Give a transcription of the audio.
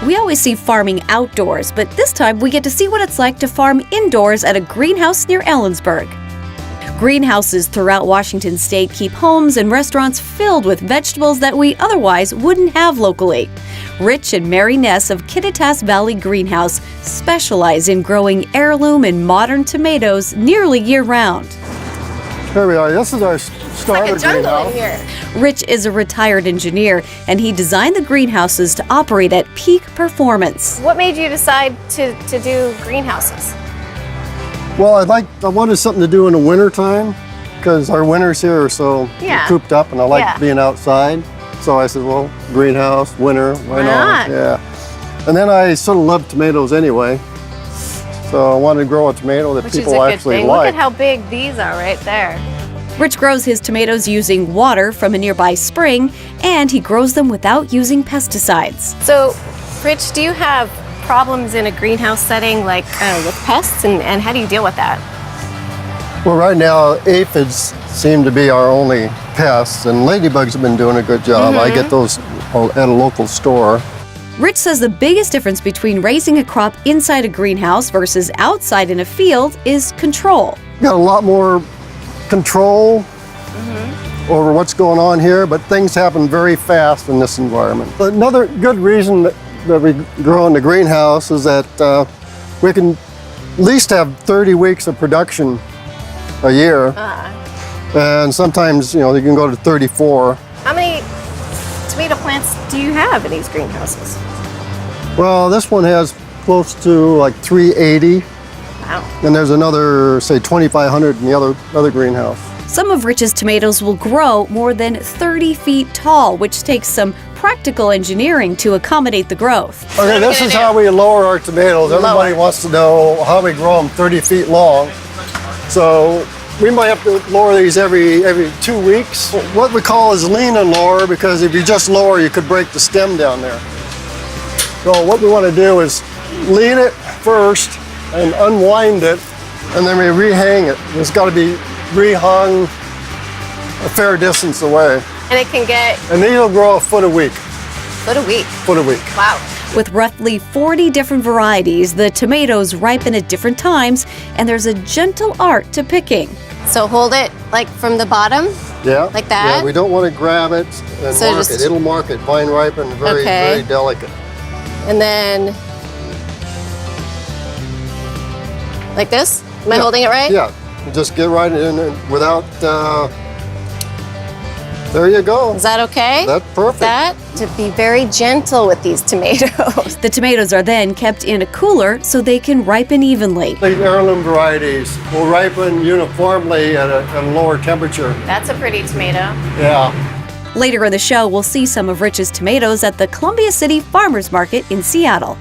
We always see farming outdoors, but this time we get to see what it's like to farm indoors at a greenhouse near Ellensburg. Greenhouses throughout Washington state keep homes and restaurants filled with vegetables that we otherwise wouldn't have locally. Rich and Mary Ness of Kittitas Valley Greenhouse specialize in growing heirloom and modern tomatoes nearly year-round. Here we are. This is our starter It's like a jungle greenhouse. in here. Rich is a retired engineer, and he designed the greenhouses to operate at peak performance. What made you decide to do greenhouses? Well, I wanted something to do in the winter time because our winters here are so Yeah. cooped up, and I like Yeah. being outside. So I said, well, greenhouse, winter, why not? Yeah. And then I sort of love tomatoes anyway. So I wanted to grow a tomato that Which is a people good actually thing. like. Look at how big these are right there. Rich grows his tomatoes using water from a nearby spring, and he grows them without using pesticides. So, Rich, do you have problems in a greenhouse setting, like with pests, and how do you deal with that? Well, right now, aphids seem to be our only pests, and ladybugs have been doing a good job. I get those at a local store. Rich says the biggest difference between raising a crop inside a greenhouse versus outside in a field is control. Got a lot more control over what's going on here, but things happen very fast in this environment. Another good reason that we grow in the greenhouse is that we can at least have 30 weeks of production a year. And sometimes, you can go to 34. How many tomato plants do you have in these greenhouses? Well, this one has close to like 380, Wow. and there's another, say, 2,500 in the other greenhouse. Some of Rich's tomatoes will grow more than 30 feet tall, which takes some practical engineering to accommodate the growth. Okay, this is how we lower our tomatoes. Everybody wants to know how we grow them 30 feet long. So we might have to lower these every 2 weeks. What we call is lean and lower, because if you just lower, you could break the stem down there. So what we want to do is lean it first and unwind it, and then we rehang it. It's got to be rehung a fair distance away. And it can get And these will grow a foot a week. foot a week. Foot a week. Wow. With roughly 40 different varieties, the tomatoes ripen at different times, and there's a gentle art to picking. So hold it like from the bottom. Yeah. Like that? Yeah, we don't want to grab it and So mark just- it. It'll mark it vine ripen, very, Okay. very delicate. And then, like this? Am I Yeah. holding it right? Yeah, you just get right in it without, there you go. Is that okay? That's perfect. That? To be very gentle with these tomatoes. The tomatoes are then kept in a cooler so they can ripen evenly. The heirloom varieties will ripen uniformly at a lower temperature. That's a pretty tomato. Yeah. Later in the show, we'll see some of Rich's tomatoes at the Columbia City Farmers Market in Seattle.